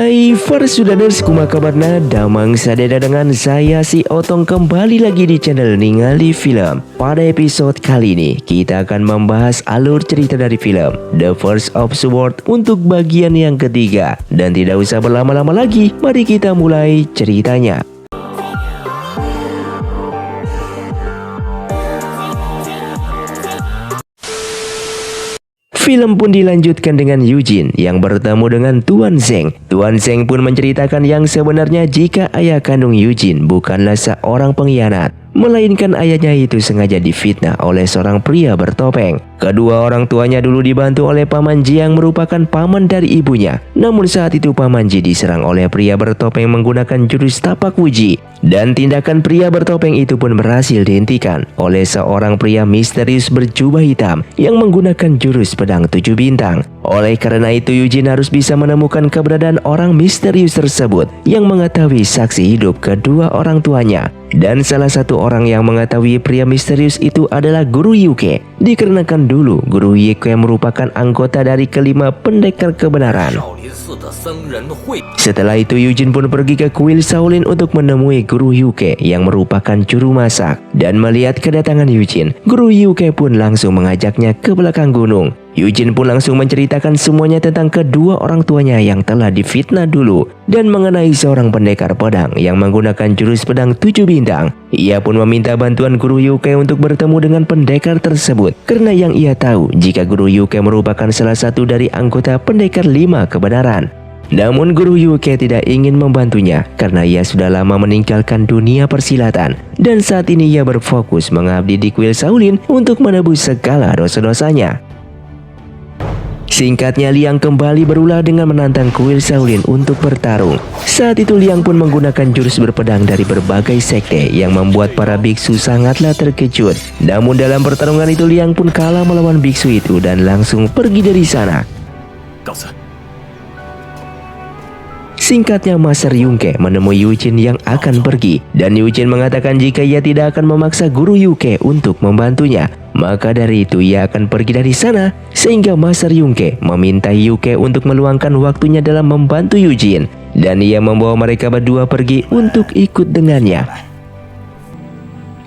Hai para Sudaners, kumaha kabarna? Damang sadeda dengan saya si Otong kembali lagi di channel Ningali Film. Pada episode kali ini kita akan membahas alur cerita dari film The First of Sword untuk bagian yang ketiga. Dan tidak usah berlama-lama lagi, mari kita mulai ceritanya. Film pun dilanjutkan dengan Eugene yang bertemu dengan Tuan Zeng. Tuan Zeng pun menceritakan yang sebenarnya jika ayah kandung Eugene bukanlah seorang pengkhianat, melainkan ayahnya itu sengaja difitnah oleh seorang pria bertopeng. Kedua orang tuanya dulu dibantu oleh Paman Ji yang merupakan paman dari ibunya. Namun saat itu Paman Ji diserang oleh pria bertopeng menggunakan jurus tapak wuji. Dan tindakan pria bertopeng itu pun berhasil dihentikan oleh seorang pria misterius berjubah hitam yang menggunakan jurus pedang 7 bintang. Oleh karena itu Eugene harus bisa menemukan keberadaan orang misterius tersebut yang mengetahui saksi hidup kedua orang tuanya. Dan salah satu orang yang mengetahui pria misterius itu adalah Guru Yuke. Dikarenakan dulu Guru Yuke merupakan anggota dari kelima pendekar kebenaran. Setelah itu Eugene pun pergi ke kuil Shaolin untuk menemui Guru Yuke yang merupakan juru masak. Dan melihat kedatangan Eugene, Guru Yuke pun langsung mengajaknya ke belakang gunung. Eugene pun langsung menceritakan semuanya tentang kedua orang tuanya yang telah difitnah dulu dan mengenai seorang pendekar pedang yang menggunakan jurus pedang 7 bintang. Ia pun meminta bantuan Guru Yuke untuk bertemu dengan pendekar tersebut karena yang ia tahu jika Guru Yuke merupakan salah satu dari anggota pendekar 5 kebenaran. Namun Guru Yuke tidak ingin membantunya karena ia sudah lama meninggalkan dunia persilatan dan saat ini ia berfokus mengabdi di kuil Shaolin untuk menebus segala dosa-dosanya. Singkatnya, Liang kembali berulah dengan menantang kuil Shaolin untuk bertarung. Saat itu Liang pun menggunakan jurus berpedang dari berbagai sekte yang membuat para biksu sangatlah terkejut. Namun dalam pertarungan itu Liang pun kalah melawan biksu itu dan langsung pergi dari sana. Singkatnya, Master Yunke menemui Eugene yang akan pergi dan Eugene mengatakan jika ia tidak akan memaksa Guru Yuke untuk membantunya, maka dari itu ia akan pergi dari sana. Sehingga Master Yunke meminta Yuke untuk meluangkan waktunya dalam membantu Eugene dan ia membawa mereka berdua pergi untuk ikut dengannya.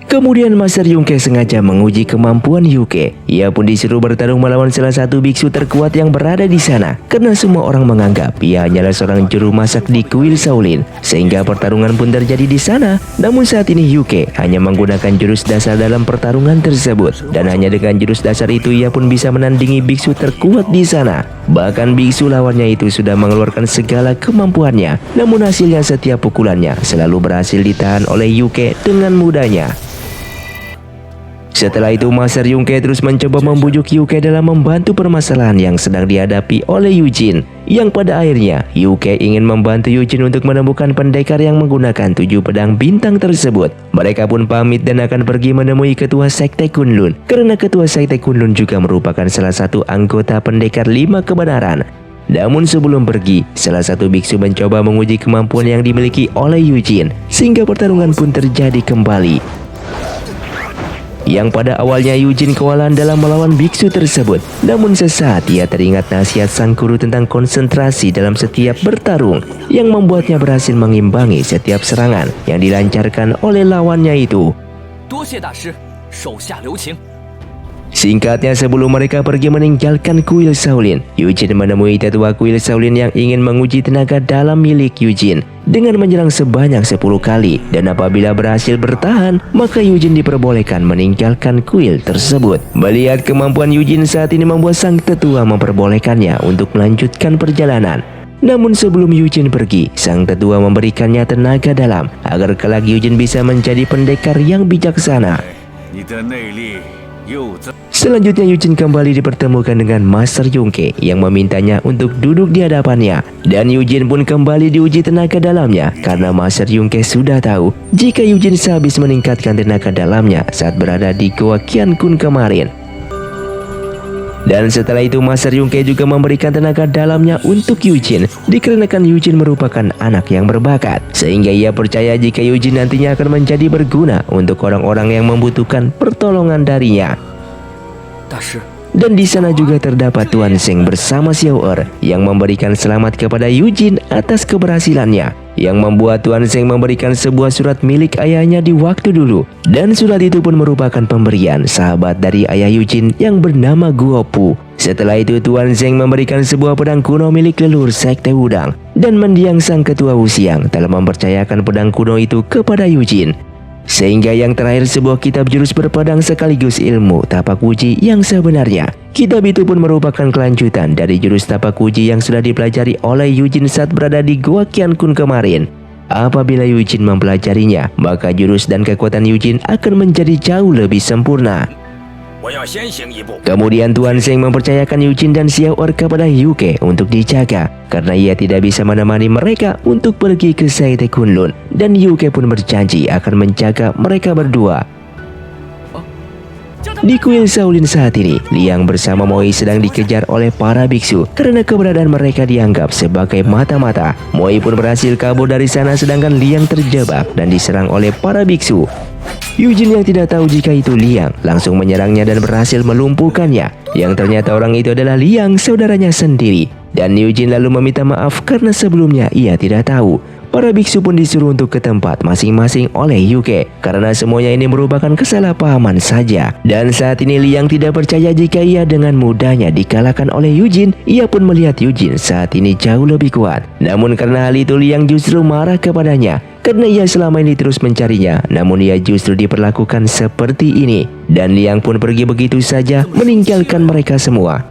Kemudian Master Yunke sengaja menguji kemampuan Yuke. Ia pun disuruh bertarung melawan salah satu biksu terkuat yang berada di sana karena semua orang menganggap ia hanyalah seorang juru masak di kuil Shaolin, sehingga pertarungan pun terjadi di sana. Namun saat ini Yuke hanya menggunakan jurus dasar dalam pertarungan tersebut dan hanya dengan jurus dasar itu ia pun bisa menandingi biksu terkuat di sana. Bahkan biksu lawannya itu sudah mengeluarkan segala kemampuannya, namun hasilnya setiap pukulannya selalu berhasil ditahan oleh Yuke dengan mudahnya. Setelah itu Master Yunke terus mencoba membujuk Yuke dalam membantu permasalahan yang sedang dihadapi oleh Eugene. Yang pada akhirnya Yuke ingin membantu Eugene untuk menemukan pendekar yang menggunakan 7 pedang bintang tersebut. Mereka pun pamit dan akan pergi menemui ketua sekte Kunlun karena ketua sekte Kunlun juga merupakan salah satu anggota pendekar 5 kebenaran. Namun sebelum pergi, salah satu biksu mencoba menguji kemampuan yang dimiliki oleh Eugene sehingga pertarungan pun terjadi kembali. Yang pada awalnya Eugene kewalahan dalam melawan biksu tersebut. Namun sesaat ia teringat nasihat sang guru tentang konsentrasi dalam setiap bertarung yang membuatnya berhasil mengimbangi setiap serangan yang dilancarkan oleh lawannya itu. Singkatnya, sebelum mereka pergi meninggalkan kuil Shaolin, Eugene menemui tetua kuil Shaolin yang ingin menguji tenaga dalam milik Eugene dengan menyerang sebanyak 10 kali, dan apabila berhasil bertahan, maka Eugene diperbolehkan meninggalkan kuil tersebut. Melihat kemampuan Eugene saat ini membuat sang tetua memperbolehkannya untuk melanjutkan perjalanan. Namun sebelum Eugene pergi, sang tetua memberikannya tenaga dalam agar kelak Eugene bisa menjadi pendekar yang bijaksana. Selanjutnya Eugene kembali dipertemukan dengan Master Yunke yang memintanya untuk duduk di hadapannya. Dan Eugene pun kembali diuji tenaga dalamnya karena Master Yunke sudah tahu jika Eugene sehabis meningkatkan tenaga dalamnya saat berada di Goa Qiankun kemarin. Dan setelah itu Master Yunke juga memberikan tenaga dalamnya untuk Eugene dikarenakan Eugene merupakan anak yang berbakat, sehingga ia percaya jika Eugene nantinya akan menjadi berguna untuk orang-orang yang membutuhkan pertolongan darinya. Dan di sana juga terdapat Tuan Zeng bersama Xiao Er yang memberikan selamat kepada Eugene atas keberhasilannya, yang membuat Tuan Zeng memberikan sebuah surat milik ayahnya di waktu dulu. Dan surat itu pun merupakan pemberian sahabat dari ayah Eugene yang bernama Guo Pu. Setelah itu Tuan Zeng memberikan sebuah pedang kuno milik leluhur Sekte Wudang, dan mendiang sang ketua Wuxiang telah mempercayakan pedang kuno itu kepada Eugene. Sehingga yang terakhir sebuah kitab jurus berpedang sekaligus ilmu tapak uji yang sebenarnya. Kitab itu pun merupakan kelanjutan dari jurus tapak uji yang sudah dipelajari oleh Eugene saat berada di Gua Qiankun kemarin. Apabila Eugene mempelajarinya, maka jurus dan kekuatan Eugene akan menjadi jauh lebih sempurna. Kemudian Tuan Zeng mempercayakan Eugene dan Xiao Er kepada Yuke untuk dijaga, karena ia tidak bisa menemani mereka untuk pergi ke Sekte Kunlun, dan Yuke pun berjanji akan menjaga mereka berdua. Di kuil Shaolin saat ini, Liang bersama Moi sedang dikejar oleh para biksu karena keberadaan mereka dianggap sebagai mata-mata. Moi pun berhasil kabur dari sana sedangkan Liang terjebak dan diserang oleh para biksu. Eugene yang tidak tahu jika itu Liang langsung menyerangnya dan berhasil melumpuhkannya, yang ternyata orang itu adalah Liang, saudaranya sendiri. Dan Eugene lalu meminta maaf karena sebelumnya ia tidak tahu. Para biksu pun disuruh untuk ke tempat masing-masing oleh Yuke, karena semuanya ini merupakan kesalahpahaman saja. Dan saat ini Liang tidak percaya jika ia dengan mudahnya dikalahkan oleh Eugene. Ia pun melihat Eugene saat ini jauh lebih kuat. Namun karena hal itu Liang justru marah kepadanya, karena ia selama ini terus mencarinya, namun ia justru diperlakukan seperti ini. Dan Liang pun pergi begitu saja meninggalkan mereka semua.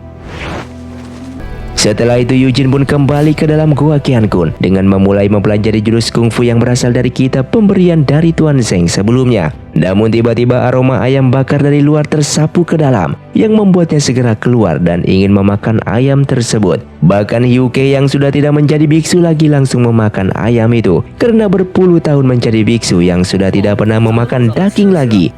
Setelah itu Eugene pun kembali ke dalam Gua Qiankun dengan memulai mempelajari jurus kungfu yang berasal dari kitab pemberian dari Tuan Zeng sebelumnya. Namun tiba-tiba aroma ayam bakar dari luar tersapu ke dalam, yang membuatnya segera keluar dan ingin memakan ayam tersebut. Bahkan Yuke yang sudah tidak menjadi biksu lagi langsung memakan ayam itu, karena berpuluh tahun menjadi biksu yang sudah tidak pernah memakan daging lagi.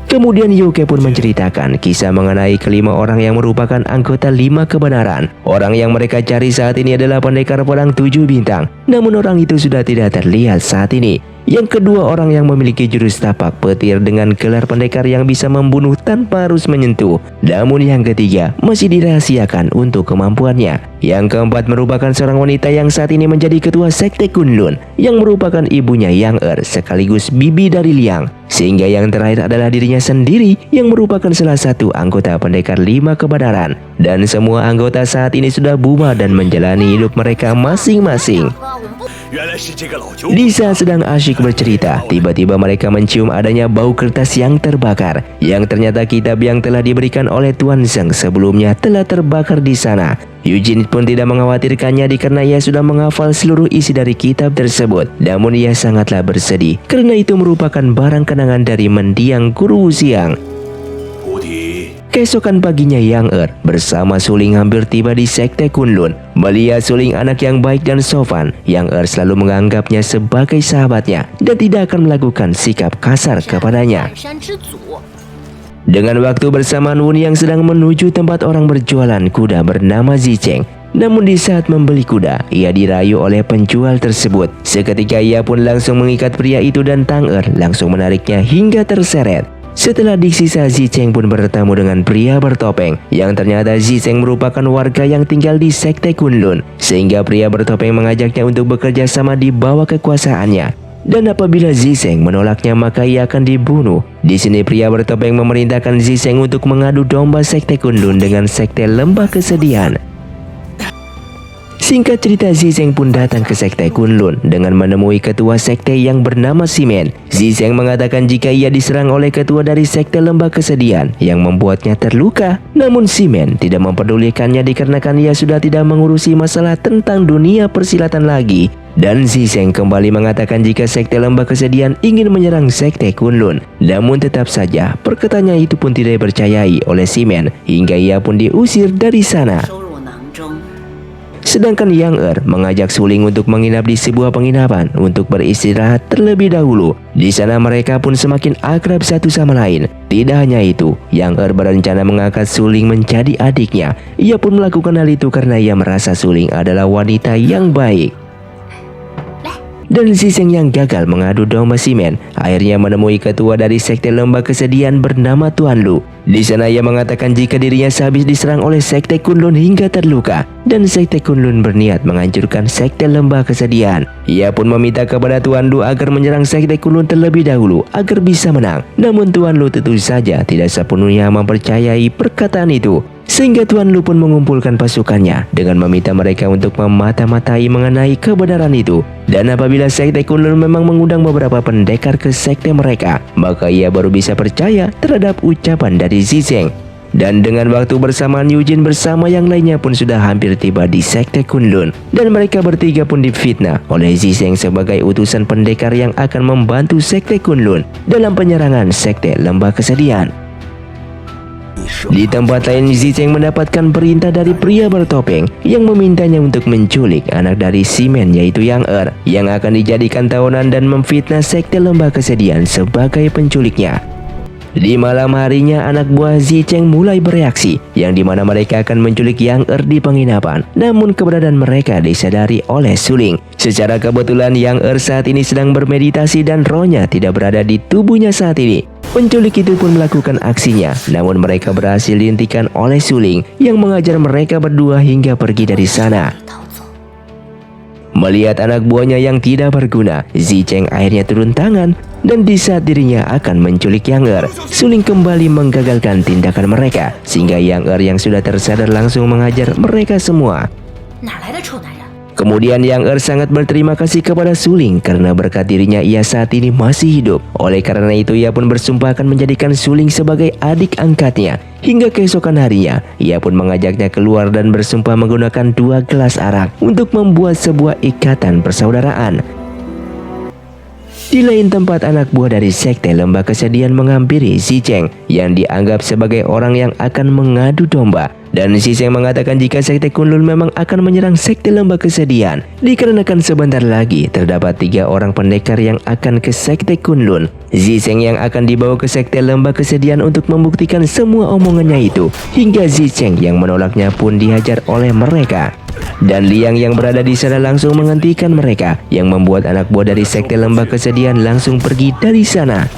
Kemudian Yuke pun menceritakan kisah mengenai kelima orang yang merupakan anggota 5 kebenaran. Orang yang mereka cari saat ini adalah pendekar pedang 7 bintang. Namun orang itu sudah tidak terlihat saat ini. Yang kedua orang yang memiliki jurus tapak petir dengan gelar pendekar yang bisa membunuh tanpa harus menyentuh. Namun yang ketiga masih dirahasiakan untuk kemampuannya. Yang keempat merupakan seorang wanita yang saat ini menjadi ketua Sekte Kunlun, yang merupakan ibunya Yang Er sekaligus bibi dari Liang. Sehingga yang terakhir adalah dirinya sendiri yang merupakan salah satu anggota pendekar 5 kebenaran. Dan semua anggota saat ini sudah bubar dan menjalani hidup mereka masing-masing. Di saat sedang asyik bercerita, tiba-tiba mereka mencium adanya bau kertas yang terbakar, yang ternyata kitab yang telah diberikan oleh Tuan Zeng sebelumnya telah terbakar di sana. Eugene pun tidak mengkhawatirkannya karena ia sudah menghafal seluruh isi dari kitab tersebut. Namun ia sangatlah bersedih karena itu merupakan barang kenangan dari mendiang Guru Wuxiang. Keesokan paginya Yang Er bersama Suling hampir tiba di Sekte Kunlun. Melihat Suling anak yang baik dan sopan, Yang Er selalu menganggapnya sebagai sahabatnya dan tidak akan melakukan sikap kasar kepadanya. Dengan waktu bersamaan Wun yang sedang menuju tempat orang berjualan kuda bernama Zicheng. Namun di saat membeli kuda, ia dirayu oleh penjual tersebut. Seketika ia pun langsung mengikat pria itu dan Tang Er langsung menariknya hingga terseret. Setelah disiksa, Zicheng pun bertemu dengan pria bertopeng, yang ternyata Zicheng merupakan warga yang tinggal di Sekte Kunlun, sehingga pria bertopeng mengajaknya untuk bekerja sama di bawah kekuasaannya. Dan apabila Zicheng menolaknya maka ia akan dibunuh. Di sini pria bertopeng memerintahkan Zicheng untuk mengadu domba Sekte Kunlun dengan Sekte Lembah Kesedihan. Singkat cerita, Zicheng pun datang ke Sekte Kunlun dengan menemui ketua sekte yang bernama Simen. Zicheng mengatakan jika ia diserang oleh ketua dari Sekte Lembah Kesedihan yang membuatnya terluka. Namun Simen tidak mempedulikannya dikarenakan ia sudah tidak mengurusi masalah tentang dunia persilatan lagi. Dan Zicheng kembali mengatakan jika Sekte Lembah Kesedihan ingin menyerang Sekte Kunlun. Namun tetap saja perkataannya itu pun tidak dipercayai oleh Simen, hingga ia pun diusir dari sana. Sedangkan Yang Er mengajak Suling untuk menginap di sebuah penginapan untuk beristirahat terlebih dahulu. Di sana mereka pun semakin akrab satu sama lain. Tidak hanya itu, Yang Er berencana mengangkat Suling menjadi adiknya. Ia pun melakukan hal itu karena ia merasa Suling adalah wanita yang baik. Dan Zicheng yang gagal mengadu domba Simen akhirnya menemui ketua dari Sekte Lembah Kesedihan bernama Tuan Lu. Di sana ia mengatakan jika dirinya sehabis diserang oleh Sekte Kunlun hingga terluka dan Sekte Kunlun berniat menghancurkan Sekte Lembah Kesedihan. Ia pun meminta kepada Tuan Lu agar menyerang Sekte Kunlun terlebih dahulu agar bisa menang. Namun Tuan Lu tentu saja tidak sepenuhnya mempercayai perkataan itu. Sehingga Tuan Lu pun mengumpulkan pasukannya dengan meminta mereka untuk memata-matai mengenai kebenaran itu. Dan apabila Sekte Kunlun memang mengundang beberapa pendekar ke sekte mereka, maka ia baru bisa percaya terhadap ucapan dari Zizeng. Dan dengan waktu bersamaan Yujin bersama yang lainnya pun sudah hampir tiba di Sekte Kunlun. Dan mereka bertiga pun difitnah oleh Zizeng sebagai utusan pendekar yang akan membantu Sekte Kunlun dalam penyerangan Sekte Lembah Kesedihan. Di tempat lain, Zizeng mendapatkan perintah dari pria bertopeng yang memintanya untuk menculik anak dari Simen yaitu Yang Er yang akan dijadikan tawanan dan memfitnah Sekte Lembah Kesedihan sebagai penculiknya. Di malam harinya anak buah Zizeng mulai bereaksi yang dimana mereka akan menculik Yang Er di penginapan. Namun keberadaan mereka disadari oleh Suling. Secara kebetulan Yang Er saat ini sedang bermeditasi dan rohnya tidak berada di tubuhnya saat ini. Penculik itu pun melakukan aksinya, namun mereka berhasil dihentikan oleh Suling yang mengajar mereka berdua hingga pergi dari sana. Melihat anak buahnya yang tidak berguna, Zizeng akhirnya turun tangan dan di saat dirinya akan menculik Yang Er, Suling kembali menggagalkan tindakan mereka sehingga Yang Er yang sudah tersadar langsung mengajar mereka semua. Kemudian Yang Er sangat berterima kasih kepada Suling karena berkat dirinya ia saat ini masih hidup. Oleh karena itu ia pun bersumpah akan menjadikan Suling sebagai adik angkatnya. Hingga keesokan harinya ia pun mengajaknya keluar dan bersumpah menggunakan 2 gelas arak untuk membuat sebuah ikatan persaudaraan. Di lain tempat anak buah dari Sekte Lembah Kesedihan menghampiri Zizeng yang dianggap sebagai orang yang akan mengadu domba. Dan Zizeng mengatakan jika Sekte Kunlun memang akan menyerang Sekte Lembah Kesedihan dikarenakan sebentar lagi terdapat 3 orang pendekar yang akan ke Sekte Kunlun. Zizeng yang akan dibawa ke Sekte Lembah Kesedihan untuk membuktikan semua omongannya itu, hingga Zizeng yang menolaknya pun dihajar oleh mereka. Dan Liang yang berada di sana langsung menghentikan mereka, yang membuat anak buah dari Sekte Lembah Kesedihan langsung pergi dari sana.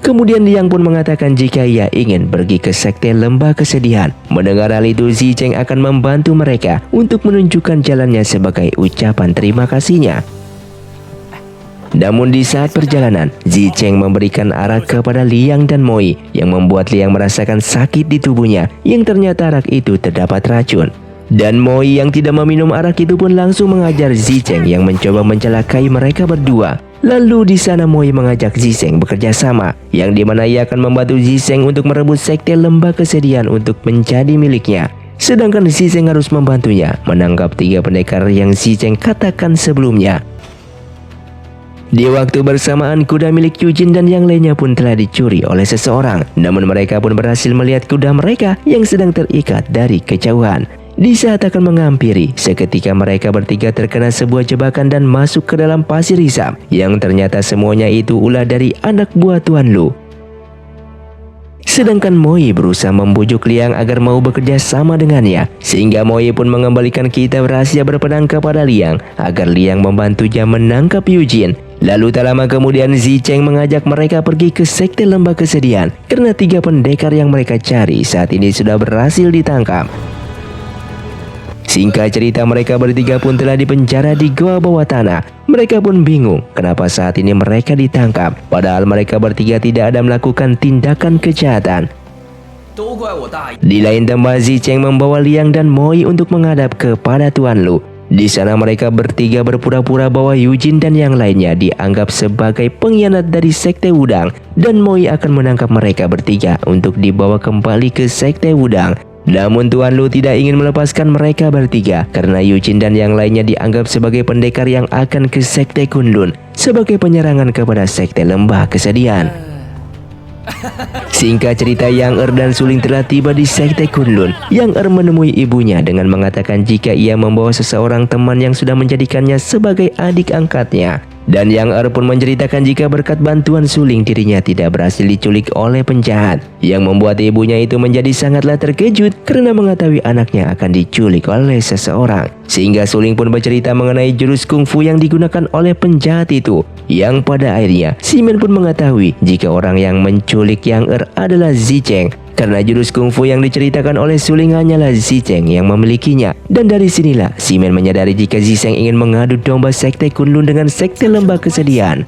Kemudian Liang pun mengatakan jika ia ingin pergi ke Sekte Lembah Kesedihan. Mendengar hal itu, Zizeng akan membantu mereka untuk menunjukkan jalannya sebagai ucapan terima kasihnya. Namun di saat perjalanan, Zizeng memberikan arak kepada Liang dan Moi yang membuat Liang merasakan sakit di tubuhnya yang ternyata arak itu terdapat racun. Dan Moi yang tidak meminum arak itu pun langsung mengajar Zizeng yang mencoba mencelakai mereka berdua. Lalu di sana Moi mengajak Zizeng bekerja sama, yang dimana ia akan membantu Zizeng untuk merebut Sekte Lembah Kesedihan untuk menjadi miliknya. Sedangkan Zizeng harus membantunya menangkap 3 pendekar yang Zizeng katakan sebelumnya. Di waktu bersamaan kuda milik Yujin dan yang lainnya pun telah dicuri oleh seseorang. Namun mereka pun berhasil melihat kuda mereka yang sedang terikat dari kejauhan. Di saat akan menghampiri, seketika mereka bertiga terkena sebuah jebakan dan masuk ke dalam pasir hisap, yang ternyata semuanya itu ulah dari anak buah Tuan Lu. Sedangkan Moi berusaha membujuk Liang agar mau bekerja sama dengannya, sehingga Moi pun mengembalikan kitab rahasia berpedang kepada Liang agar Liang membantunya menangkap Yujin. Lalu tak lama kemudian Zizeng mengajak mereka pergi ke Sekte Lembah Kesedihan karena 3 pendekar yang mereka cari saat ini sudah berhasil ditangkap. Singkat cerita, mereka bertiga pun telah dipenjara di goa bawah tanah. Mereka pun bingung kenapa saat ini mereka ditangkap, padahal mereka bertiga tidak ada melakukan tindakan kejahatan. Di lain tempat, Zizeng membawa Liang dan Moi untuk menghadap kepada Tuan Lu. Di sana mereka bertiga berpura-pura bahwa Yujin dan yang lainnya dianggap sebagai pengkhianat dari Sekte Wudang, dan Moi akan menangkap mereka bertiga untuk dibawa kembali ke Sekte Wudang. Namun Tuan Lu tidak ingin melepaskan mereka bertiga karena Yujin dan yang lainnya dianggap sebagai pendekar yang akan ke Sekte Kunlun sebagai penyerangan kepada Sekte Lembah Kesedihan. Singkat cerita, Yang Er dan Suling telah tiba di Sekte Kunlun. Yang Er menemui ibunya dengan mengatakan jika ia membawa seseorang teman yang sudah menjadikannya sebagai adik angkatnya. Dan Yang Er pun menceritakan jika berkat bantuan suling dirinya tidak berhasil diculik oleh penjahat, yang membuat ibunya itu menjadi sangatlah terkejut karena mengetahui anaknya akan diculik oleh seseorang. Sehingga suling pun bercerita mengenai jurus kungfu yang digunakan oleh penjahat itu, yang pada akhirnya Ximen pun mengetahui jika orang yang menculik Yang Er adalah Zicheng. Karena jurus kungfu yang diceritakan oleh suling hanyalah Zicheng yang memilikinya. Dan dari sinilah Ximen menyadari jika Zicheng ingin mengadu domba sekte Kunlun dengan sekte lembah kesedihan.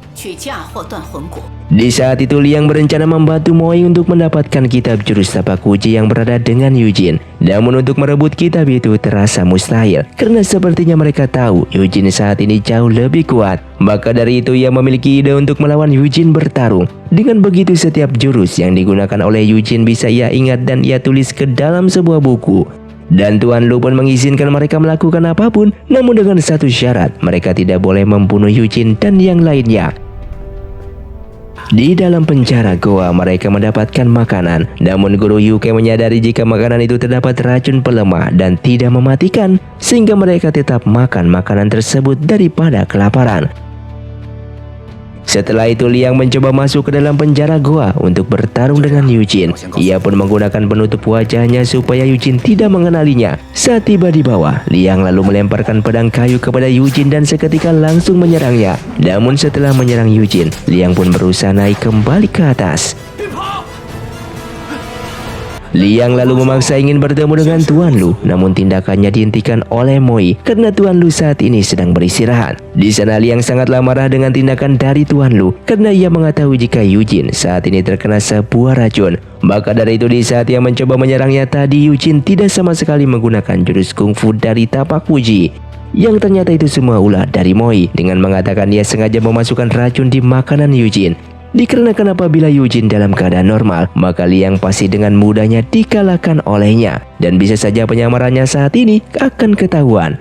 Di saat itu Liang berencana membantu Moi untuk mendapatkan kitab jurus tapak uji yang berada dengan Yujin. Namun untuk merebut kitab itu terasa mustahil, karena sepertinya mereka tahu Yujin saat ini jauh lebih kuat. Maka dari itu ia memiliki ide untuk melawan Yujin bertarung. Dengan begitu setiap jurus yang digunakan oleh Yujin bisa ia ingat dan ia tulis ke dalam sebuah buku. Dan Tuan Lu pun mengizinkan mereka melakukan apapun, namun dengan satu syarat, mereka tidak boleh membunuh Yujin dan yang lainnya. Di dalam penjara goa mereka mendapatkan makanan, namun guru Yuke menyadari jika makanan itu terdapat racun pelemah dan tidak mematikan, sehingga mereka tetap makan makanan tersebut daripada kelaparan. Setelah itu Liang mencoba masuk ke dalam penjara goa untuk bertarung dengan Yujin. Ia pun menggunakan penutup wajahnya supaya Yujin tidak mengenalinya. Saat tiba di bawah, Liang lalu melemparkan pedang kayu kepada Yujin dan seketika langsung menyerangnya. Namun setelah menyerang Yujin, Liang pun berusaha naik kembali ke atas. Liang lalu memaksa ingin bertemu dengan Tuan Lu, namun tindakannya dihentikan oleh Moi karena Tuan Lu saat ini sedang beristirahat. Di sana Liang sangatlah marah dengan tindakan dari Tuan Lu karena ia mengetahui jika Yujin saat ini terkena sebuah racun. Maka dari itu di saat ia mencoba menyerangnya tadi, Yujin tidak sama sekali menggunakan jurus kungfu dari tapak uji. Yang ternyata itu semua ulah dari Moi dengan mengatakan dia sengaja memasukkan racun di makanan Yujin. Dikarenakan apabila Yujin dalam keadaan normal, maka Liang pasti dengan mudahnya dikalahkan olehnya. Dan bisa saja penyamarannya saat ini akan ketahuan.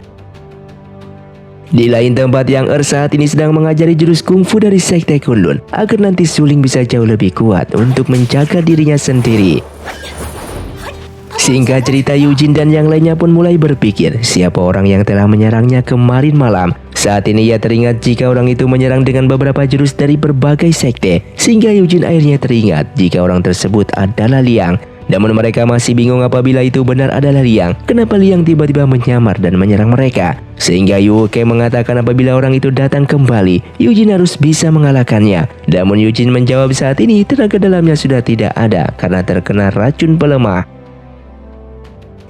Di lain tempat, Yang Er saat ini sedang mengajari jurus kungfu dari sekte Kunlun agar nanti suling bisa jauh lebih kuat untuk menjaga dirinya sendiri. Singkat cerita, Yujin dan yang lainnya pun mulai berpikir siapa orang yang telah menyerangnya kemarin malam. Saat ini ia teringat jika orang itu menyerang dengan beberapa jurus dari berbagai sekte, sehingga Yujin akhirnya teringat jika orang tersebut adalah Liang. Namun mereka masih bingung apabila itu benar adalah Liang. Kenapa Liang tiba-tiba menyamar dan menyerang mereka? Sehingga Yuke mengatakan apabila orang itu datang kembali, Yujin harus bisa mengalahkannya. Namun Yujin menjawab saat ini tenaga dalamnya sudah tidak ada karena terkena racun pelemah.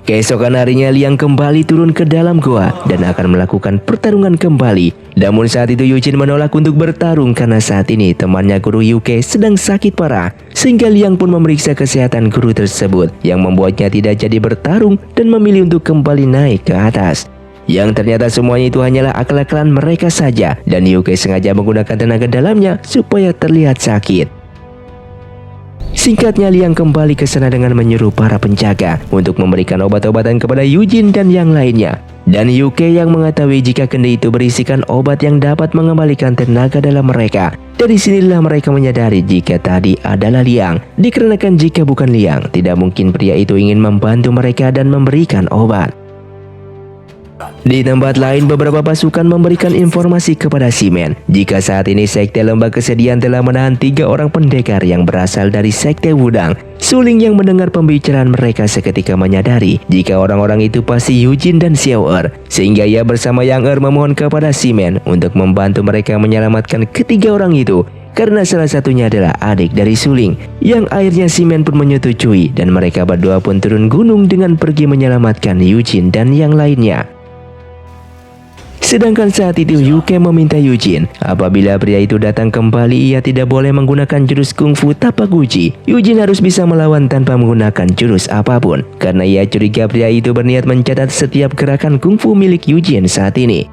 Keesokan harinya Liang kembali turun ke dalam goa dan akan melakukan pertarungan kembali. Namun saat itu Yujin menolak untuk bertarung karena saat ini temannya guru Yuke sedang sakit parah. Sehingga Liang pun memeriksa kesehatan guru tersebut yang membuatnya tidak jadi bertarung dan memilih untuk kembali naik ke atas. Yang ternyata semuanya itu hanyalah akal-akalan mereka saja dan Yuke sengaja menggunakan tenaga dalamnya supaya terlihat sakit. Singkatnya Liang kembali ke sana dengan menyuruh para penjaga untuk memberikan obat-obatan kepada Yujin dan yang lainnya. Dan Yuke yang mengetahui jika kendi itu berisikan obat yang dapat mengembalikan tenaga dalam mereka. Dari sinilah mereka menyadari jika tadi adalah Liang. Dikarenakan jika bukan Liang, tidak mungkin pria itu ingin membantu mereka dan memberikan obat. Di tempat lain, beberapa pasukan memberikan informasi kepada Ximen jika saat ini sekte lembah kesedihan telah menahan 3 orang pendekar yang berasal dari sekte Wudang. Suling yang mendengar pembicaraan mereka seketika menyadari jika orang-orang itu pasti Yujin dan Xiao Er, sehingga ia bersama Yang Er memohon kepada Ximen untuk membantu mereka menyelamatkan ketiga orang itu. Karena salah satunya adalah adik dari Suling, yang akhirnya Ximen pun menyetujui dan mereka berdua pun turun gunung dengan pergi menyelamatkan Yujin dan yang lainnya. Sedangkan saat itu Yuke meminta Yujin apabila pria itu datang kembali ia tidak boleh menggunakan jurus kungfu tapak uji. Yujin harus bisa melawan tanpa menggunakan jurus apapun karena ia curiga pria itu berniat mencatat setiap gerakan kungfu milik Yujin saat ini.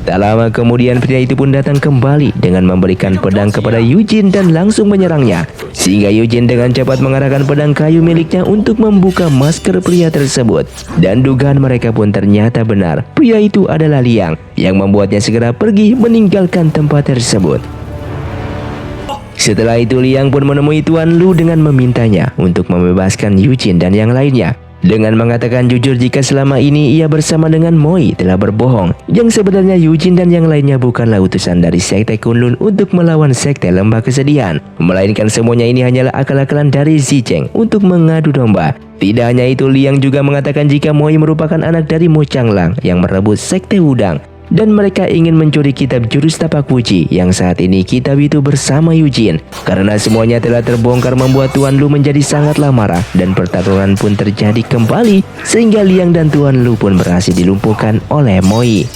Tak lama kemudian pria itu pun datang kembali dengan memberikan pedang kepada Yujin dan langsung menyerangnya. Sehingga Yujin dengan cepat mengarahkan pedang kayu miliknya untuk membuka masker pria tersebut. Dan dugaan mereka pun ternyata benar. Pria itu adalah Liang yang membuatnya segera pergi meninggalkan tempat tersebut. Setelah itu Liang pun menemui Tuan Lu dengan memintanya untuk membebaskan Yujin dan yang lainnya. dengan mengatakan jujur jika selama ini ia bersama dengan Moi telah berbohong, yang sebenarnya Eugene dan yang lainnya bukanlah utusan dari Sekte Kunlun untuk melawan Sekte Lembah Kesedihan, melainkan semuanya ini hanyalah akal-akalan dari Zicheng untuk mengadu domba. Tidak hanya itu, Liang juga mengatakan jika Moi merupakan anak dari Mo Changlang yang merebut Sekte Wudang, dan mereka ingin mencuri kitab jurus tapak wuji yang saat ini kitab itu bersama Eugene. Karena semuanya telah terbongkar membuat Tuan Lu menjadi sangatlah marah dan pertarungan pun terjadi kembali sehingga Liang dan Tuan Lu pun berhasil dilumpuhkan oleh Moi.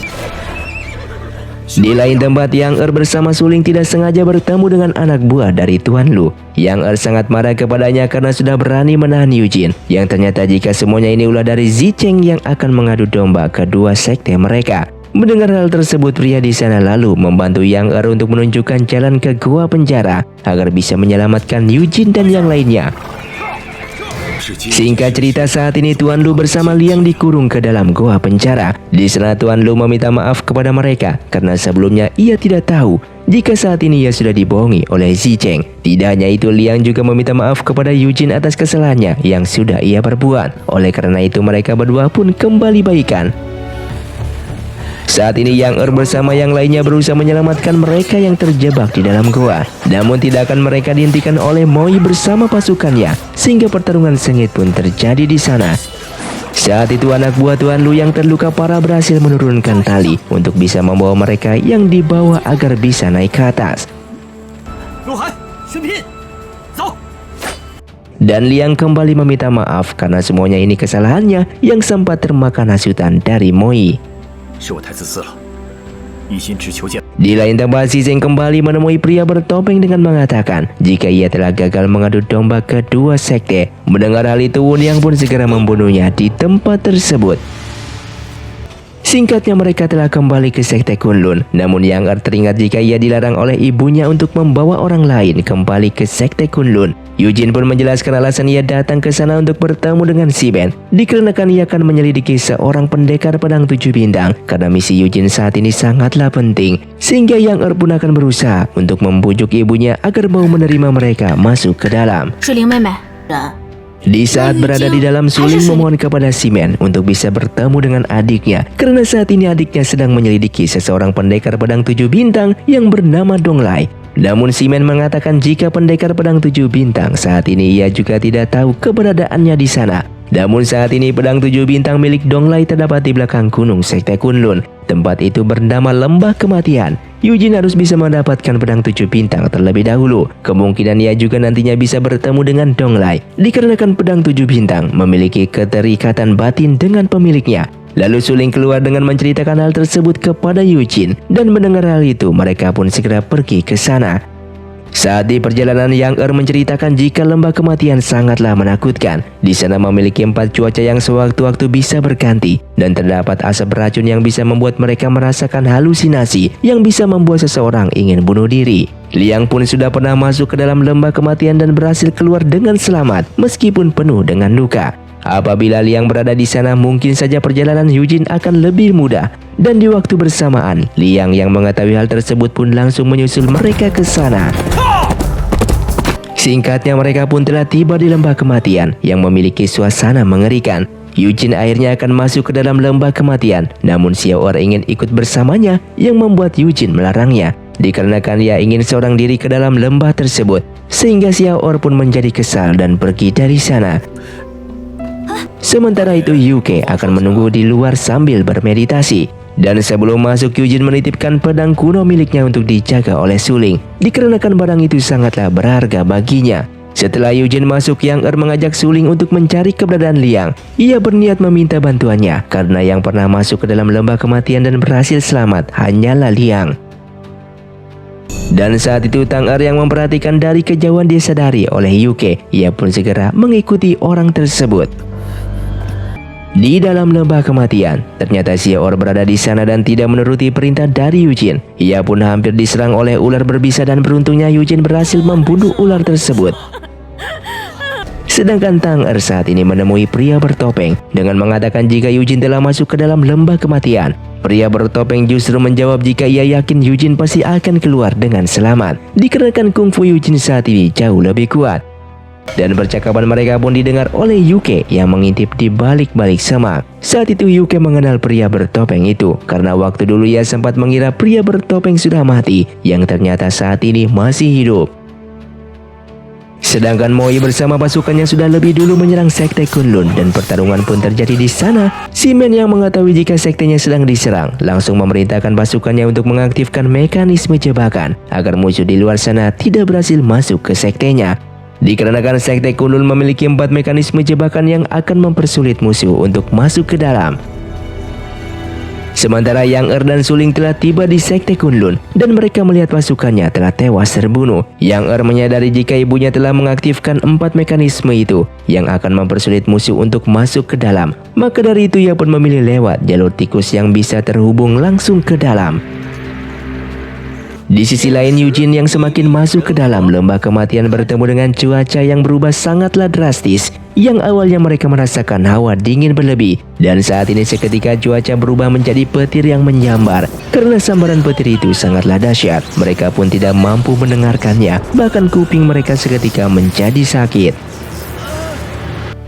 Di lain tempat, Yang bersama Suling tidak sengaja bertemu dengan anak buah dari Tuan Lu. Yang sangat marah kepadanya karena sudah berani menahan Eugene, yang ternyata jika semuanya ini ulah dari Zicheng yang akan mengadu domba kedua sekte mereka. Mendengar hal tersebut, pria di sana lalu membantu Yang untuk menunjukkan jalan ke gua penjara agar bisa menyelamatkan Eugene dan yang lainnya. Singkat cerita, saat ini Tuan Lu bersama Liang dikurung ke dalam gua penjara. Di sana Tuan Lu meminta maaf kepada mereka karena sebelumnya ia tidak tahu jika saat ini ia sudah dibohongi oleh Zicheng. Tidak hanya itu, Liang juga meminta maaf kepada Eugene atas kesalahannya yang sudah ia perbuat. Oleh karena itu mereka berdua pun kembali baikan. Saat ini Yang bersama yang lainnya berusaha menyelamatkan mereka yang terjebak di dalam gua. Namun tidak akan mereka dihentikan oleh Moi bersama pasukannya, sehingga pertarungan sengit pun terjadi di sana. Saat itu anak buah Tuan Lu yang terluka parah berhasil menurunkan tali untuk bisa membawa mereka yang dibawa agar bisa naik ke atas. Dan Liang kembali meminta maaf karena semuanya ini kesalahannya yang sempat termakan hasutan dari Moi. Di lain tempat, Zicheng kembali menemui pria bertopeng dengan mengatakan jika ia telah gagal mengadu domba kedua sekte. Mendengar hal itu, Wun Yang pun segera membunuhnya di tempat tersebut. Singkatnya mereka telah kembali ke Sekte Kunlun. Namun Yang teringat jika ia dilarang oleh ibunya untuk membawa orang lain kembali ke Sekte Kunlun. Eugene pun menjelaskan alasan ia datang ke sana untuk bertemu dengan si Ben, dikarenakan ia akan menyelidiki seorang pendekar pedang 7 bintang karena misi Eugene saat ini sangatlah penting. Sehingga Yang pun akan berusaha untuk membujuk ibunya agar mau menerima mereka masuk ke dalam. Di saat berada di dalam, Suling memohon kepada Simen untuk bisa bertemu dengan adiknya karena saat ini adiknya sedang menyelidiki seseorang pendekar pedang 7 bintang yang bernama Donglai. Namun Simen mengatakan jika pendekar pedang 7 bintang saat ini ia juga tidak tahu keberadaannya di sana. Namun saat ini pedang 7 bintang milik Donglai terdapat di belakang gunung Sekte Kunlun. Tempat itu bernama Lembah Kematian. Eugene harus bisa mendapatkan pedang 7 bintang terlebih dahulu. Kemungkinan ia juga nantinya bisa bertemu dengan Donglai, dikarenakan pedang 7 bintang memiliki keterikatan batin dengan pemiliknya. Lalu Suling keluar dengan menceritakan hal tersebut kepada Eugene, dan mendengar hal itu mereka pun segera pergi ke sana. Saat di perjalanan, Yang menceritakan jika Lembah Kematian sangatlah menakutkan. Di sana memiliki 4 cuaca yang sewaktu-waktu bisa berganti, dan terdapat asap beracun yang bisa membuat mereka merasakan halusinasi yang bisa membuat seseorang ingin bunuh diri. Liang pun sudah pernah masuk ke dalam Lembah Kematian dan berhasil keluar dengan selamat meskipun penuh dengan luka. Apabila Liang berada di sana, mungkin saja perjalanan Eugene akan lebih mudah. Dan di waktu bersamaan, Liang yang mengetahui hal tersebut pun langsung menyusul mereka ke sana. Singkatnya mereka pun telah tiba di Lembah Kematian yang memiliki suasana mengerikan. Eugene akhirnya akan masuk ke dalam Lembah Kematian, namun Xiao'er ingin ikut bersamanya yang membuat Eugene melarangnya. Dikarenakan ia ingin seorang diri ke dalam lembah tersebut, sehingga Xiao'er pun menjadi kesal dan pergi dari sana. Sementara itu Yuke akan menunggu di luar sambil bermeditasi. Dan sebelum masuk, Eugene menitipkan pedang kuno miliknya untuk dijaga oleh Suling, dikarenakan barang itu sangatlah berharga baginya. Setelah Eugene masuk, Yang mengajak Suling untuk mencari keberadaan Liang. Ia berniat meminta bantuannya karena yang pernah masuk ke dalam Lembah Kematian dan berhasil selamat hanyalah Liang. Dan saat itu Tang Er yang memperhatikan dari kejauhan disadari oleh Yuke. Ia pun segera mengikuti orang tersebut. Di dalam Lembah Kematian, ternyata Xiao'er berada di sana dan tidak menuruti perintah dari Eugene. Ia pun hampir diserang oleh ular berbisa dan beruntungnya Eugene berhasil membunuh ular tersebut. Sedangkan Tang Er saat ini menemui pria bertopeng dengan mengatakan jika Eugene telah masuk ke dalam Lembah Kematian. Pria bertopeng justru menjawab jika ia yakin Eugene pasti akan keluar dengan selamat, dikarenakan kungfu Eugene saat ini jauh lebih kuat. Dan percakapan mereka pun didengar oleh Yuke yang mengintip di balik-balik semak. Saat itu Yuke mengenal pria bertopeng itu karena waktu dulu ia sempat mengira pria bertopeng sudah mati, yang ternyata saat ini masih hidup. Sedangkan Moi bersama pasukannya sudah lebih dulu menyerang Sekte Kunlun dan pertarungan pun terjadi di sana. Shimen yang mengetahui jika sektenya sedang diserang langsung memerintahkan pasukannya untuk mengaktifkan mekanisme jebakan agar musuh di luar sana tidak berhasil masuk ke sektenya. Dikarenakan Sekte Kunlun memiliki 4 mekanisme jebakan yang akan mempersulit musuh untuk masuk ke dalam. Sementara Yang Er dan Suling telah tiba di Sekte Kunlun dan mereka melihat pasukannya telah tewas terbunuh. Yang Er menyadari jika ibunya telah mengaktifkan 4 mekanisme itu yang akan mempersulit musuh untuk masuk ke dalam. Maka dari itu ia pun memilih lewat jalur tikus yang bisa terhubung langsung ke dalam. Di sisi lain, Eugene yang semakin masuk ke dalam lembah kematian bertemu dengan cuaca yang berubah sangatlah drastis. Yang awalnya mereka merasakan hawa dingin berlebih, dan saat ini seketika cuaca berubah menjadi petir yang menyambar. Karena sambaran petir itu sangatlah dahsyat, mereka pun tidak mampu mendengarkannya, bahkan kuping mereka seketika menjadi sakit.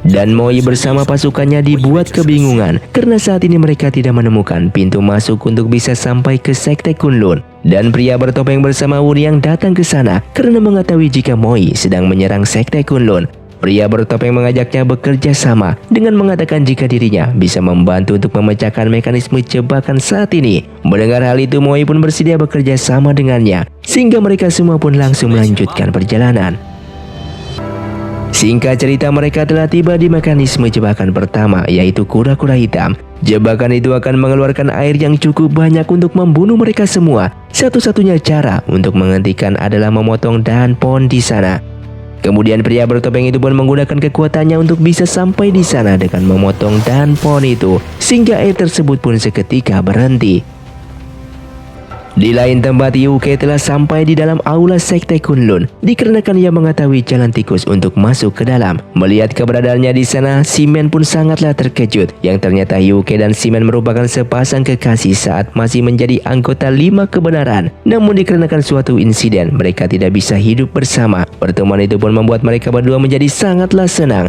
Dan Moi bersama pasukannya dibuat kebingungan karena saat ini mereka tidak menemukan pintu masuk untuk bisa sampai ke Sekte Kunlun. Dan pria bertopeng bersama Wun yang datang ke sana karena mengetahui jika Moi sedang menyerang Sekte Kunlun. Pria bertopeng mengajaknya bekerja sama dengan mengatakan jika dirinya bisa membantu untuk memecahkan mekanisme jebakan saat ini. Mendengar hal itu, Moi pun bersedia bekerja sama dengannya, sehingga mereka semua pun langsung melanjutkan perjalanan. Singkat cerita, mereka telah tiba di mekanisme jebakan pertama, yaitu kura-kura hitam. Jebakan itu akan mengeluarkan air yang cukup banyak untuk membunuh mereka semua. Satu-satunya cara untuk menghentikan adalah memotong dahan pohon di sana. Kemudian pria bertopeng itu pun menggunakan kekuatannya untuk bisa sampai di sana dengan memotong dahan pohon itu, sehingga air tersebut pun seketika berhenti. Di lain tempat, Yuke telah sampai di dalam aula Sekte Kunlun dikarenakan ia mengetahui jalan tikus untuk masuk ke dalam. Melihat keberadaannya di sana, Shimen pun sangatlah terkejut yang ternyata Yuke dan Shimen merupakan sepasang kekasih saat masih menjadi anggota 5 kebenaran. Namun dikarenakan suatu insiden, mereka tidak bisa hidup bersama. Pertemuan itu pun membuat mereka berdua menjadi sangatlah senang.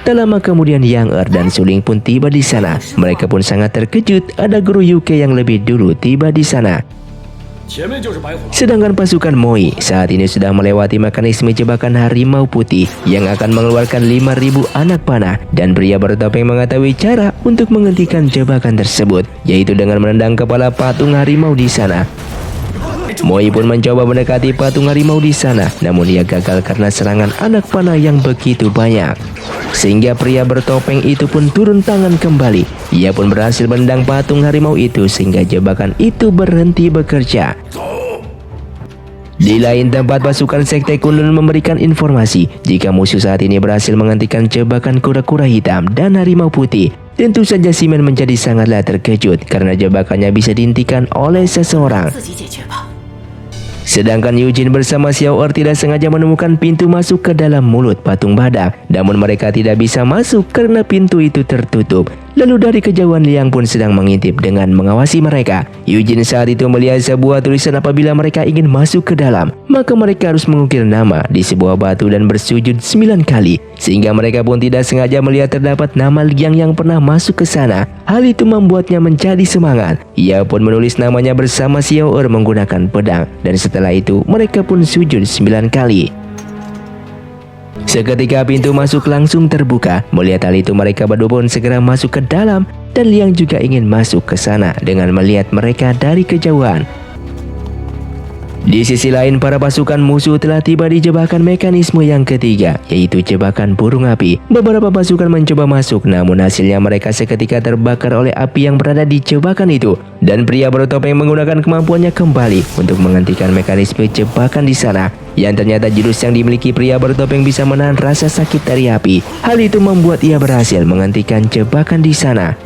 Tak lama kemudian Yang Er dan Suling pun tiba di sana. Mereka pun sangat terkejut ada guru Yuke yang lebih dulu tiba di sana. Sedangkan pasukan Moi saat ini sudah melewati mekanisme jebakan harimau putih yang akan mengeluarkan 5.000 anak panah, dan pria bertopeng mengetahui cara untuk menghentikan jebakan tersebut, yaitu dengan menendang kepala patung harimau di sana. Moi pun mencoba mendekati patung harimau di sana, namun ia gagal karena serangan anak panah yang begitu banyak. Sehingga pria bertopeng itu pun turun tangan kembali. Ia pun berhasil menendang patung harimau itu sehingga jebakan itu berhenti bekerja. Di lain tempat, pasukan Sekte Kunlun memberikan informasi jika musuh saat ini berhasil menghentikan jebakan kura-kura hitam dan harimau putih. Tentu saja Shimen menjadi sangatlah terkejut karena jebakannya bisa dihentikan oleh seseorang. Sedangkan Eugene bersama Xiao Er tidak sengaja menemukan pintu masuk ke dalam mulut patung badak. Namun mereka tidak bisa masuk karena pintu itu tertutup. Lalu dari kejauhan Liang pun sedang mengintip dengan mengawasi mereka. Eugene saat itu melihat sebuah tulisan apabila mereka ingin masuk ke dalam, maka mereka harus mengukir nama di sebuah batu dan bersujud 9 kali. Sehingga mereka pun tidak sengaja melihat terdapat nama Liang yang pernah masuk ke sana. Hal itu membuatnya menjadi semangat. Ia pun menulis namanya bersama Xiao Er menggunakan pedang. Dan setelah itu mereka pun sujud 9 kali. Seketika pintu masuk langsung terbuka. Melihat hal itu mereka berdua pun segera masuk ke dalam, dan Liang juga ingin masuk ke sana dengan melihat mereka dari kejauhan. Di sisi lain, para pasukan musuh telah tiba di jebakan mekanisme yang ketiga, yaitu jebakan burung api. Beberapa pasukan mencoba masuk, namun hasilnya mereka seketika terbakar oleh api yang berada di jebakan itu. Dan pria bertopeng menggunakan kemampuannya kembali untuk menghentikan mekanisme jebakan di sana. Yang ternyata jurus yang dimiliki pria bertopeng bisa menahan rasa sakit dari api. Hal itu membuat ia berhasil menghentikan jebakan di sana.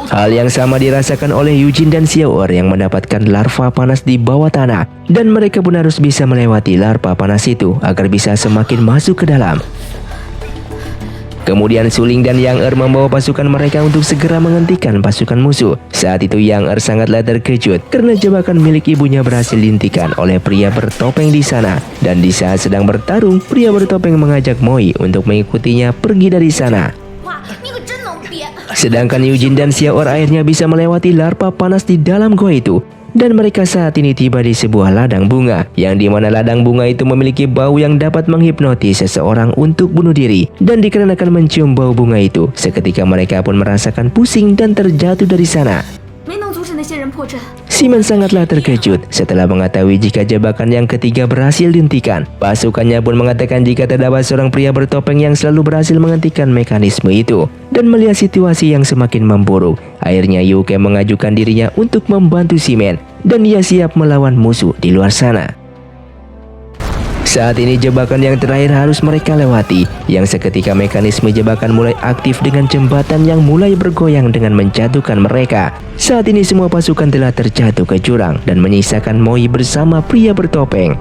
Hal yang sama dirasakan oleh Eugene dan Xiao Er yang mendapatkan larva panas di bawah tanah, dan mereka pun harus bisa melewati larva panas itu agar bisa semakin masuk ke dalam. Kemudian Suling dan Yang membawa pasukan mereka untuk segera menghentikan pasukan musuh. Saat itu Yang sangatlah terkejut karena jebakan milik ibunya berhasil dihentikan oleh pria bertopeng di sana. Dan di saat sedang bertarung, pria bertopeng mengajak Moi untuk mengikutinya pergi dari sana. Sedangkan Eugene dan Xiaoer akhirnya bisa melewati larva panas di dalam gua itu. Dan mereka saat ini tiba di sebuah ladang bunga, yang dimana ladang bunga itu memiliki bau yang dapat menghipnotis seseorang untuk bunuh diri. Dan dikarenakan mencium bau bunga itu, seketika mereka pun merasakan pusing dan terjatuh dari sana. Ximen sangatlah terkejut setelah mengetahui jika jebakan yang ketiga berhasil dihentikan. Pasukannya pun mengatakan jika terdapat seorang pria bertopeng yang selalu berhasil menghentikan mekanisme itu. Dan melihat situasi yang semakin memburuk, akhirnya Yuke mengajukan dirinya untuk membantu Ximen. Dan ia siap melawan musuh di luar sana. Saat ini jebakan yang terakhir harus mereka lewati, yang seketika mekanisme jebakan mulai aktif dengan jembatan yang mulai bergoyang dengan menjatuhkan mereka. Saat ini semua pasukan telah terjatuh ke jurang dan menyisakan Moi bersama pria bertopeng.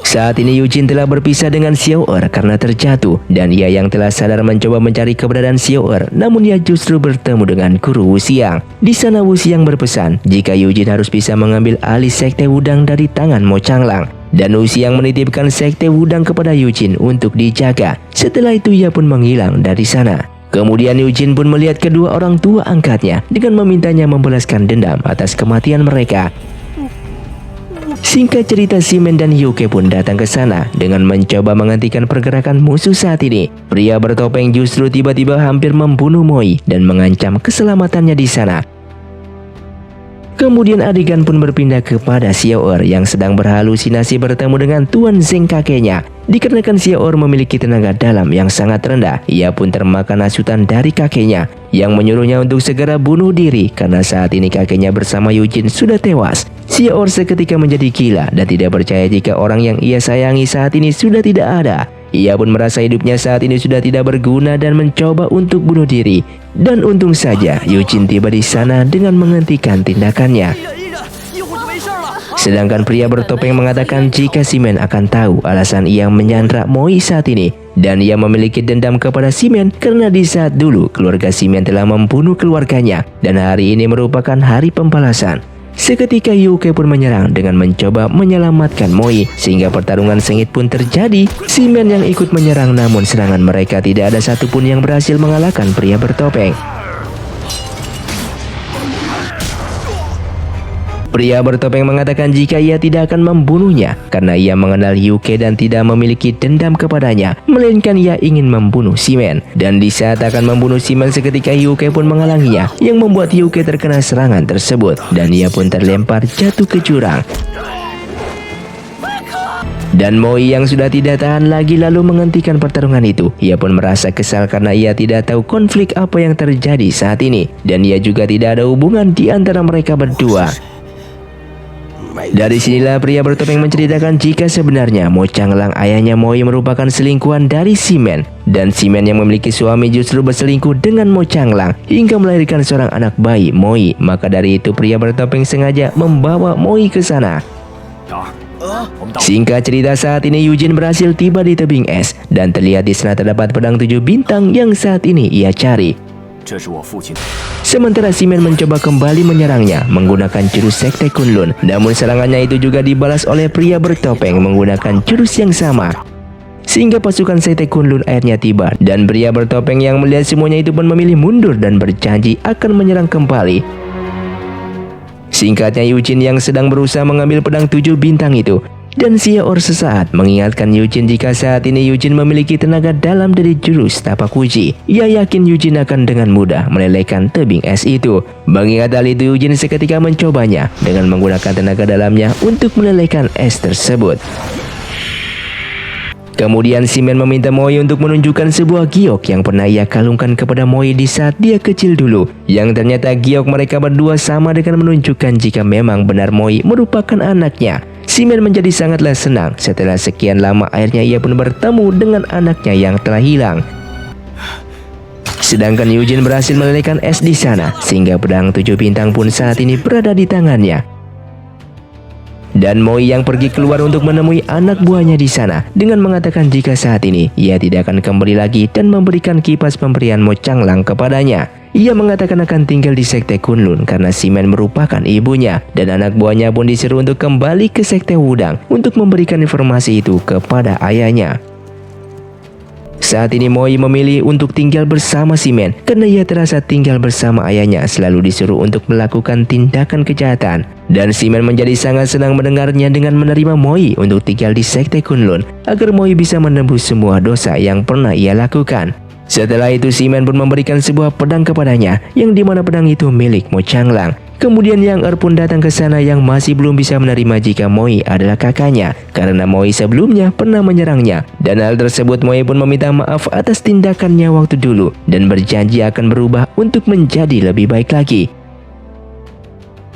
Saat ini Eugene telah berpisah dengan Xiaoer karena terjatuh, dan ia yang telah sadar mencoba mencari keberadaan Xiaoer, namun ia justru bertemu dengan guru Wuxiang. Di sana Wuxiang berpesan jika Eugene harus bisa mengambil alih sekte Wudang dari tangan Mo Changlang. Dan Wuxiang menitipkan sekte Wudang kepada Eugene untuk dijaga. Setelah itu ia pun menghilang dari sana. Kemudian Eugene pun melihat kedua orang tua angkatnya dengan memintanya membalaskan dendam atas kematian mereka. Singkat cerita, Ximen dan Yuke pun datang ke sana dengan mencoba menghentikan pergerakan musuh saat ini. Pria bertopeng justru tiba-tiba hampir membunuh Moi dan mengancam keselamatannya di sana. Kemudian adegan pun berpindah kepada Xiaoer yang sedang berhalusinasi bertemu dengan Tuan Zeng kakeknya. Dikarenakan Xiaoer memiliki tenaga dalam yang sangat rendah, ia pun termakan hasutan dari kakeknya yang menyuruhnya untuk segera bunuh diri karena saat ini kakeknya bersama Eugene sudah tewas. Xiaoer seketika menjadi gila dan tidak percaya jika orang yang ia sayangi saat ini sudah tidak ada. Ia pun merasa hidupnya saat ini sudah tidak berguna dan mencoba untuk bunuh diri. Dan untung saja Eugene tiba di sana dengan menghentikan tindakannya. Sedangkan pria bertopeng mengatakan jika Ximen akan tahu alasan ia menyandra Moi saat ini. Dan ia memiliki dendam kepada Ximen karena di saat dulu keluarga Ximen telah membunuh keluarganya. Dan hari ini merupakan hari pembalasan. Seketika Yuke pun menyerang dengan mencoba menyelamatkan Moi, sehingga pertarungan sengit pun terjadi. Ximen yang ikut menyerang, namun serangan mereka tidak ada satupun yang berhasil mengalahkan pria bertopeng. Pria bertopeng mengatakan jika ia tidak akan membunuhnya karena ia mengenal Yuke dan tidak memiliki dendam kepadanya, melainkan ia ingin membunuh Ximen. Dan di saat akan membunuh Ximen, seketika Yuke pun menghalanginya, yang membuat Yuke terkena serangan tersebut dan ia pun terlempar jatuh ke jurang. Dan Moi yang sudah tidak tahan lagi lalu menghentikan pertarungan itu. Ia pun merasa kesal karena ia tidak tahu konflik apa yang terjadi saat ini, dan ia juga tidak ada hubungan di antara mereka berdua. Dari sinilah pria bertopeng menceritakan jika sebenarnya Mo Changlang ayahnya Moi merupakan selingkuhan dari Ximen. Dan Ximen yang memiliki suami justru berselingkuh dengan Mo Changlang hingga melahirkan seorang anak bayi Moi. Maka dari itu pria bertopeng sengaja membawa Moi ke sana. Singkat cerita, saat ini Eugene berhasil tiba di tebing es dan terlihat di sana terdapat pedang 7 bintang yang saat ini ia cari. Sementara Ximen mencoba kembali menyerangnya menggunakan jurus sekte Kunlun, namun serangannya itu juga dibalas oleh pria bertopeng menggunakan jurus yang sama. Sehingga pasukan sekte Kunlun akhirnya tiba, dan pria bertopeng yang melihat semuanya itu pun memilih mundur dan berjanji akan menyerang kembali. Singkatnya, Eugene yang sedang berusaha mengambil pedang 7 bintang itu, dan Xiaoer sesaat mengingatkan Eugene jika saat ini Eugene memiliki tenaga dalam dari jurus tapak uji. Ia yakin Eugene akan dengan mudah melelehkan tebing es itu. Mengingat hal itu, Eugene seketika mencobanya dengan menggunakan tenaga dalamnya untuk melelehkan es tersebut. Kemudian Ximen meminta Moi untuk menunjukkan sebuah giok yang pernah ia kalungkan kepada Moi di saat dia kecil dulu. Yang ternyata giok mereka berdua sama dengan menunjukkan jika memang benar Moi merupakan anaknya. Ximen menjadi sangatlah senang setelah sekian lama akhirnya ia pun bertemu dengan anaknya yang telah hilang. Sedangkan Eugene berhasil melelehkan es di sana sehingga pedang 7 bintang pun saat ini berada di tangannya. Dan Moi yang pergi keluar untuk menemui anak buahnya di sana dengan mengatakan jika saat ini ia tidak akan kembali lagi dan memberikan kipas pemberian Mo Changlang kepadanya. Ia mengatakan akan tinggal di Sekte Kunlun karena Simen merupakan ibunya, dan anak buahnya pun disuruh untuk kembali ke Sekte Wudang untuk memberikan informasi itu kepada ayahnya. Saat ini Moi memilih untuk tinggal bersama Simen karena ia terasa tinggal bersama ayahnya selalu disuruh untuk melakukan tindakan kejahatan. Dan Simen menjadi sangat senang mendengarnya dengan menerima Moi untuk tinggal di Sekte Kunlun agar Moi bisa menembus semua dosa yang pernah ia lakukan. Setelah itu Simen pun memberikan sebuah pedang kepadanya, yang dimana pedang itu milik Mo Changlang. Kemudian Yang Er pun datang ke sana yang masih belum bisa menerima jika Moi adalah kakaknya, karena Moi sebelumnya pernah menyerangnya. Dan hal tersebut Moi pun meminta maaf atas tindakannya waktu dulu dan berjanji akan berubah untuk menjadi lebih baik lagi.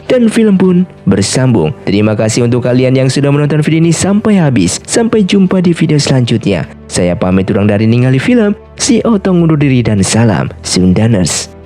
Dan film pun bersambung. Terima kasih untuk kalian yang sudah menonton video ini sampai habis. Sampai jumpa di video selanjutnya. Saya pamit urang dari ningali film. Si Otong undur diri dan salam Sundaners.